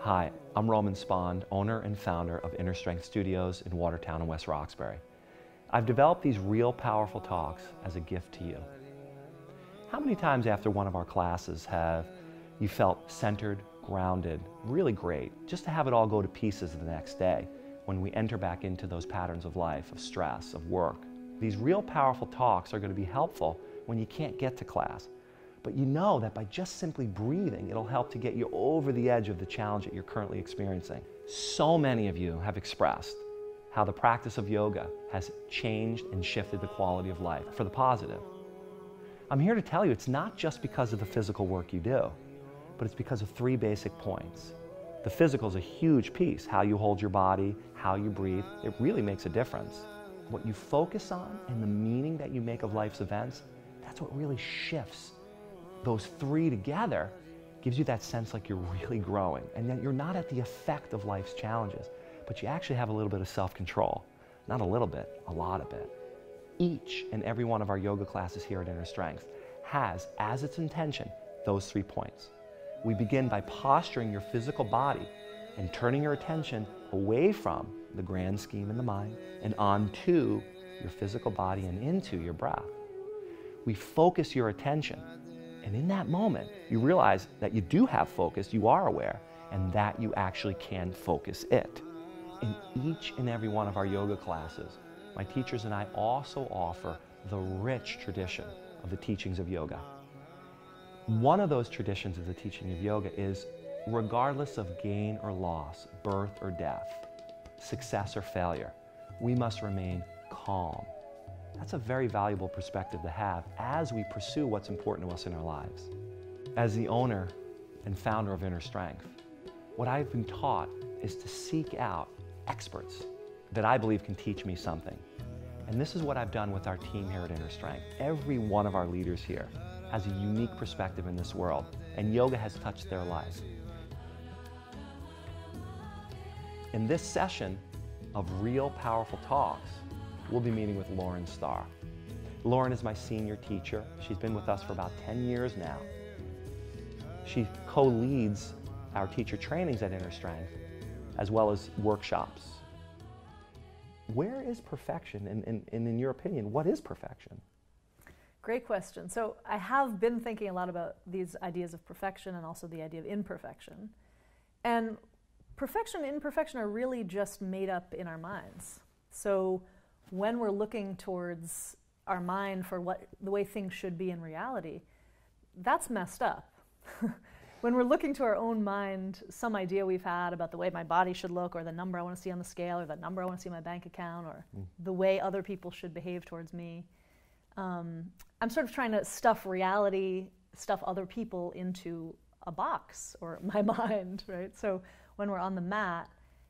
Hi, I'm Roman Spond, owner and founder of Inner Strength Studios in Watertown and West Roxbury. I've developed these real powerful talks as a gift to you. How many times after one of our classes have you felt centered, grounded, really great, just to have it all go to pieces the next day when we enter back into those patterns of life, of stress, of work? These real powerful talks are going to be helpful when you can't get to class. But you know that by just simply breathing, it'll help to get you over the edge of the challenge that you're currently experiencing. So many of you have expressed how the practice of yoga has changed and shifted the quality of life for the positive. I'm here to tell you it's not just because of the physical work you do, but it's because of three basic points. The physical is a huge piece, how you hold your body, how you breathe. It really makes a difference. What you focus on and the meaning that you make of life's events, that's what really shifts. Those three together gives you that sense like you're really growing and that you're not at the effect of life's challenges, but you actually have a little bit of self-control. Not a little bit, a lot of it. Each and every one of our yoga classes here at Inner Strength has as its intention those 3 points. We begin by posturing your physical body and turning your attention away from the grand scheme in the mind and onto your physical body and into your breath. We focus your attention. And in that moment, you realize that you do have focus, you are aware, and that you actually can focus it. In each and every one of our yoga classes, my teachers and I also offer the rich tradition of the teachings of yoga. One of those traditions of the teaching of yoga is, regardless of gain or loss, birth or death, success or failure, we must remain calm. That's a very valuable perspective to have as we pursue what's important to us in our lives. As the owner and founder of Inner Strength, what I've been taught is to seek out experts that I believe can teach me something. And this is what I've done with our team here at Inner Strength. Every one of our leaders here has a unique perspective in this world, and yoga has touched their lives. In this session of real powerful talks, we'll be meeting with Lauren Starr. Lauren is my senior teacher. She's been with us for about 10 years now. She co-leads our teacher trainings at Inner Strength, as well as workshops. Where is perfection? And in your opinion, what is perfection? Great question. So I have been thinking a lot about these ideas of perfection and also the idea of imperfection. And perfection and imperfection are really just made up in our minds. So when we're looking towards our mind for the way things should be in reality, that's messed up. When we're looking to our own mind, some idea we've had about the way my body should look, or the number I want to see on the scale, or the number I want to see in my bank account, or the way other people should behave towards me, I'm sort of trying to stuff reality, stuff other people into a box, or my mind, right? So when we're on the mat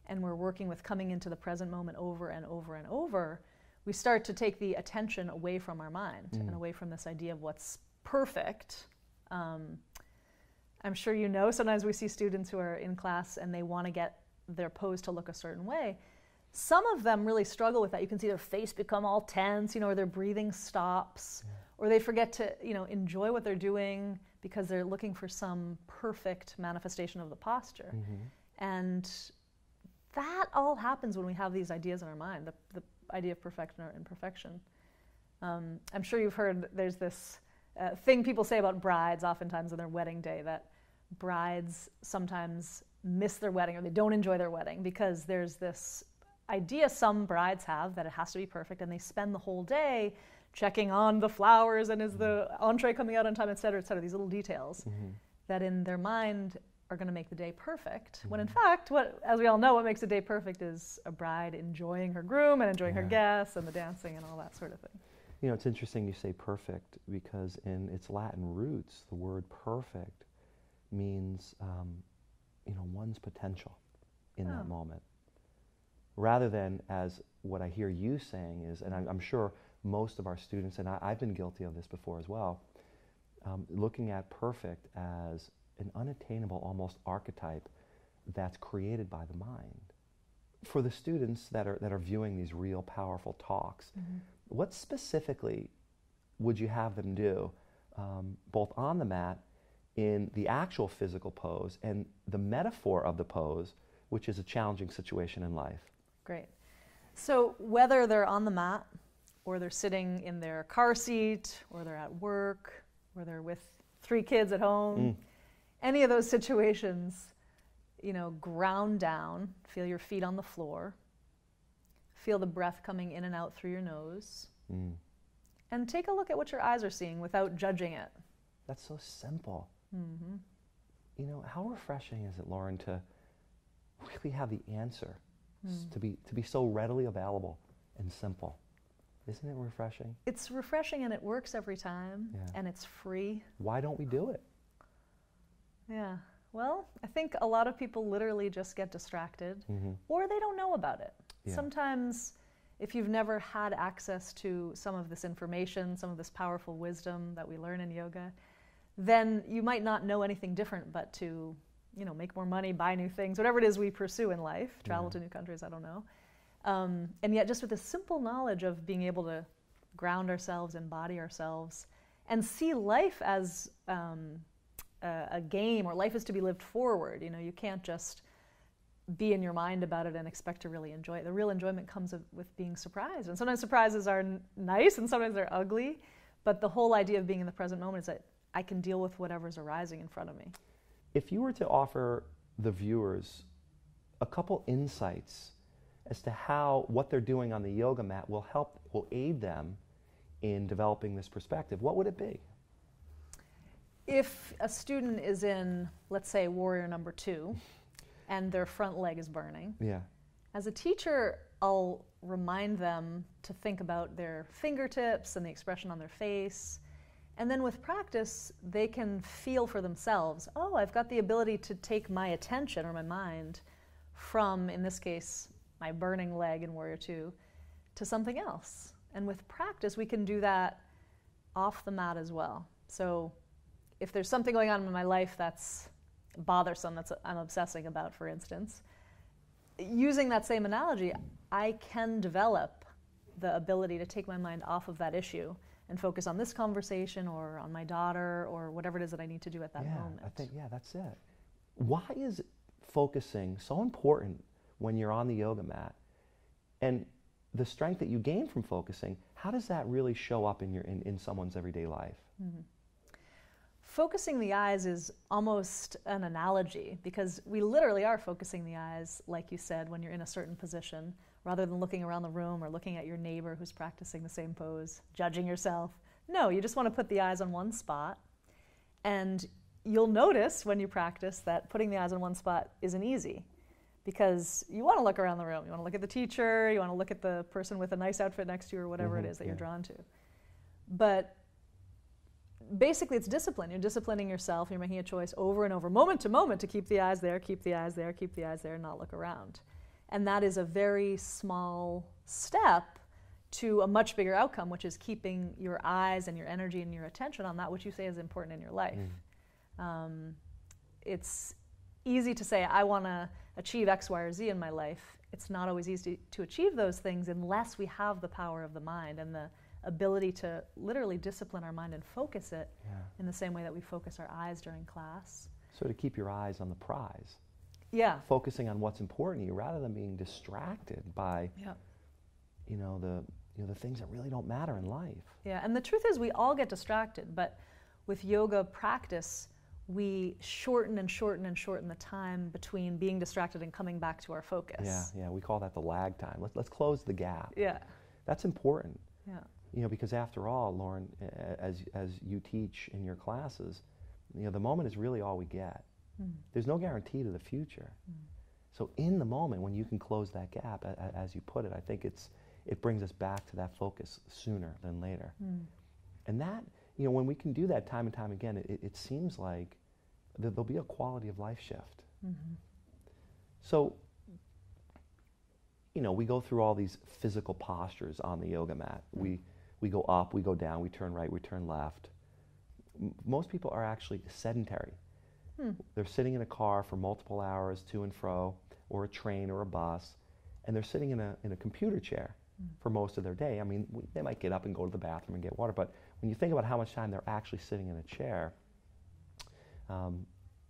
and we're working with coming into the present moment over and over and over, we start to take the attention away from our mind and away from this idea of what's perfect. I'm sure you know, sometimes we see students who are in class and they want to get their pose to look a certain way. Some of them really struggle with that. You can see their face become all tense, or their breathing stops, or they forget to, enjoy what they're doing because they're looking for some perfect manifestation of the posture. And that all happens when we have these ideas in our mind, the idea of perfection or imperfection. I'm sure you've heard there's this thing people say about brides oftentimes on their wedding day, that brides sometimes miss their wedding or they don't enjoy their wedding because there's this idea some brides have that it has to be perfect, and they spend the whole day checking on the flowers and is the entree coming out on time, et cetera, these little details that in their mind are going to make the day perfect, when in fact, as we all know, what makes a day perfect is a bride enjoying her groom and enjoying her guests and the dancing and all that sort of thing. It's interesting you say perfect, because in its Latin roots, the word perfect means, one's potential in that moment. Rather than, as what I hear you saying is, and I'm sure most of our students, and I've been guilty of this before as well, looking at perfect as an unattainable, almost archetype that's created by the mind. For the students that are viewing these real powerful talks, what specifically would you have them do, both on the mat in the actual physical pose and the metaphor of the pose, which is a challenging situation in life. Great. So whether they're on the mat or they're sitting in their car seat or they're at work or they're with 3 kids at home, any of those situations, ground down, feel your feet on the floor, feel the breath coming in and out through your nose, and take a look at what your eyes are seeing without judging it. That's so simple. How refreshing is it, Lauren, to really have the answer, to be so readily available and simple? Isn't it refreshing? It's refreshing, and it works every time, and it's free. Why don't we do it? Yeah. Well, I think a lot of people literally just get distracted, or they don't know about it. Yeah. Sometimes, if you've never had access to some of this information, some of this powerful wisdom that we learn in yoga, then you might not know anything different but to, make more money, buy new things, whatever it is we pursue in life, travel to new countries, I don't know. And yet just with this simple knowledge of being able to ground ourselves, embody ourselves, and see life as a game, or life is to be lived forward. You can't just be in your mind about it and expect to really enjoy it. The real enjoyment comes with being surprised. And sometimes surprises are nice and sometimes they're ugly, but the whole idea of being in the present moment is that I can deal with whatever's arising in front of me. If you were to offer the viewers a couple insights as to how what they're doing on the yoga mat will aid them in developing this perspective, what would it be? If a student is in, let's say, warrior number 2, and their front leg is burning, as a teacher, I'll remind them to think about their fingertips and the expression on their face. And then with practice, they can feel for themselves, oh, I've got the ability to take my attention or my mind from, in this case, my burning leg in Warrior 2, to something else. And with practice, we can do that off the mat as well. So if there's something going on in my life that's bothersome, that I'm obsessing about, for instance, using that same analogy, I can develop the ability to take my mind off of that issue and focus on this conversation or on my daughter or whatever it is that I need to do at that moment. I think, that's it. Why is focusing so important when you're on the yoga mat? And the strength that you gain from focusing, how does that really show up in someone's everyday life? Focusing the eyes is almost an analogy, because we literally are focusing the eyes, like you said, when you're in a certain position, rather than looking around the room or looking at your neighbor who's practicing the same pose, judging yourself. No, you just want to put the eyes on one spot. And you'll notice when you practice that putting the eyes on one spot isn't easy, because you want to look around the room. You want to look at the teacher, you want to look at the person with a nice outfit next to you, or whatever it is that you're drawn to. But basically, it's discipline. You're disciplining yourself. You're making a choice over and over, moment to moment, to keep the eyes there, keep the eyes there, keep the eyes there, and not look around. And that is a very small step to a much bigger outcome, which is keeping your eyes and your energy and your attention on that which you say is important in your life. It's easy to say, I want to achieve X, Y, or Z in my life. It's not always easy to achieve those things unless we have the power of the mind and the ability to literally discipline our mind and focus it in the same way that we focus our eyes during class. So to keep your eyes on the prize. Focusing on what's important to you rather than being distracted by the things that really don't matter in life. And the truth is we all get distracted, but with yoga practice, we shorten and shorten and shorten the time between being distracted and coming back to our focus. We call that the lag time. Let's close the gap. That's important. Because after all, Lauren, as you teach in your classes, the moment is really all we get. There's no guarantee to the future. So in the moment, when you can close that gap, as you put it, I think it brings us back to that focus sooner than later. And that, when we can do that time and time again, it seems like there'll be a quality of life shift. So, we go through all these physical postures on the yoga mat. We go up, we go down, we turn right, we turn left. Most people are actually sedentary. They're sitting in a car for multiple hours to and fro, or a train or a bus, and they're sitting in a computer chair for most of their day. I mean, they might get up and go to the bathroom and get water, but when you think about how much time they're actually sitting in a chair,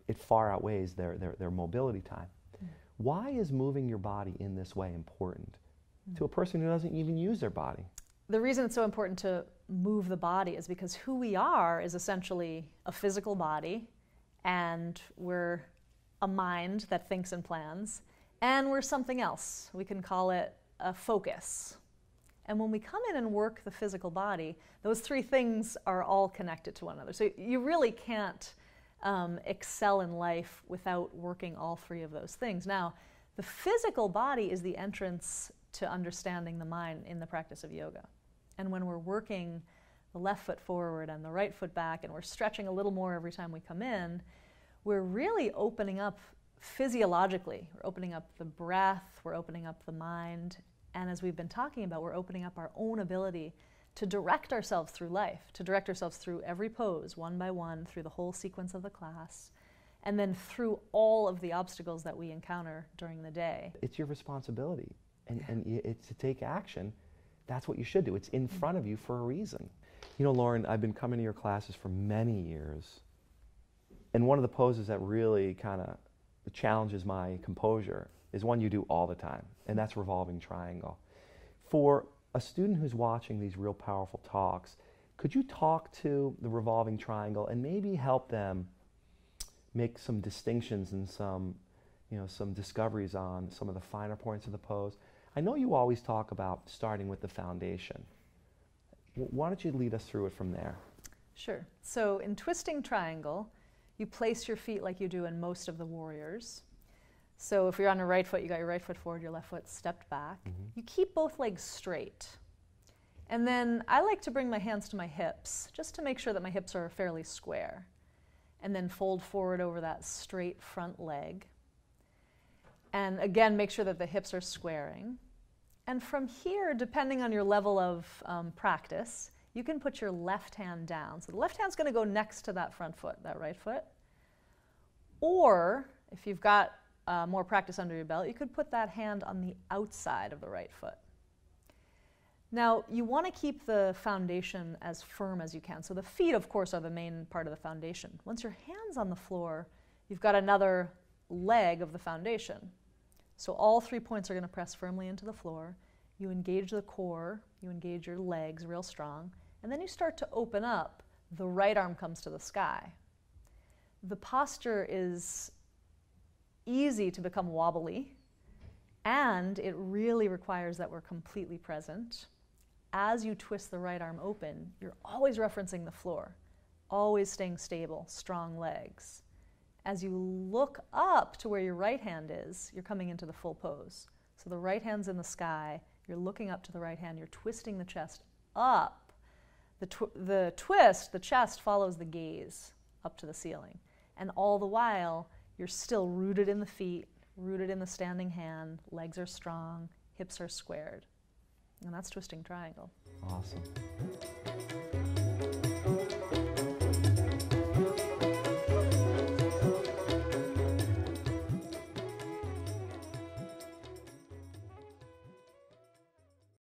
it far outweighs their mobility time. Why is moving your body in this way important to a person who doesn't even use their body? The reason it's so important to move the body is because who we are is essentially a physical body, and we're a mind that thinks and plans, and we're something else. We can call it a focus. And when we come in and work the physical body, those three things are all connected to one another. So you really can't excel in life without working all three of those things. Now, the physical body is the entrance to understanding the mind in the practice of yoga. And when we're working the left foot forward and the right foot back, and we're stretching a little more every time we come in, we're really opening up physiologically. We're opening up the breath, we're opening up the mind, and as we've been talking about, we're opening up our own ability to direct ourselves through life, to direct ourselves through every pose, one by one, through the whole sequence of the class, and then through all of the obstacles that we encounter during the day. It's your responsibility, and it's to take action. That's what you should do. It's in front of you for a reason. You know, Lauren, I've been coming to your classes for many years, and one of the poses that really kind of challenges my composure is one you do all the time, and that's revolving triangle. For a student who's watching these real powerful talks, could you talk to the revolving triangle and maybe help them make some distinctions and some discoveries on some of the finer points of the pose? I know you always talk about starting with the foundation. Why don't you lead us through it from there? Sure. So in twisting triangle, you place your feet like you do in most of the warriors. So if you're on your right foot, you got your right foot forward, your left foot stepped back. You keep both legs straight. And then I like to bring my hands to my hips, just to make sure that my hips are fairly square. And then fold forward over that straight front leg. And again, make sure that the hips are squaring. And from here, depending on your level of practice, you can put your left hand down. So the left hand's going to go next to that front foot, that right foot. Or if you've got more practice under your belt, you could put that hand on the outside of the right foot. Now, you want to keep the foundation as firm as you can. So the feet, of course, are the main part of the foundation. Once your hand's on the floor, you've got another leg of the foundation. So all 3 points are going to press firmly into the floor. You engage the core, you engage your legs real strong, and then you start to open up. The right arm comes to the sky. The posture is easy to become wobbly, and it really requires that we're completely present. As you twist the right arm open, you're always referencing the floor, always staying stable, strong legs. As you look up to where your right hand is, you're coming into the full pose. So the right hand's in the sky, you're looking up to the right hand, you're twisting the chest up. The twist, the chest follows the gaze up to the ceiling. And all the while, you're still rooted in the feet, rooted in the standing hand, legs are strong, hips are squared. And that's twisting triangle. Awesome.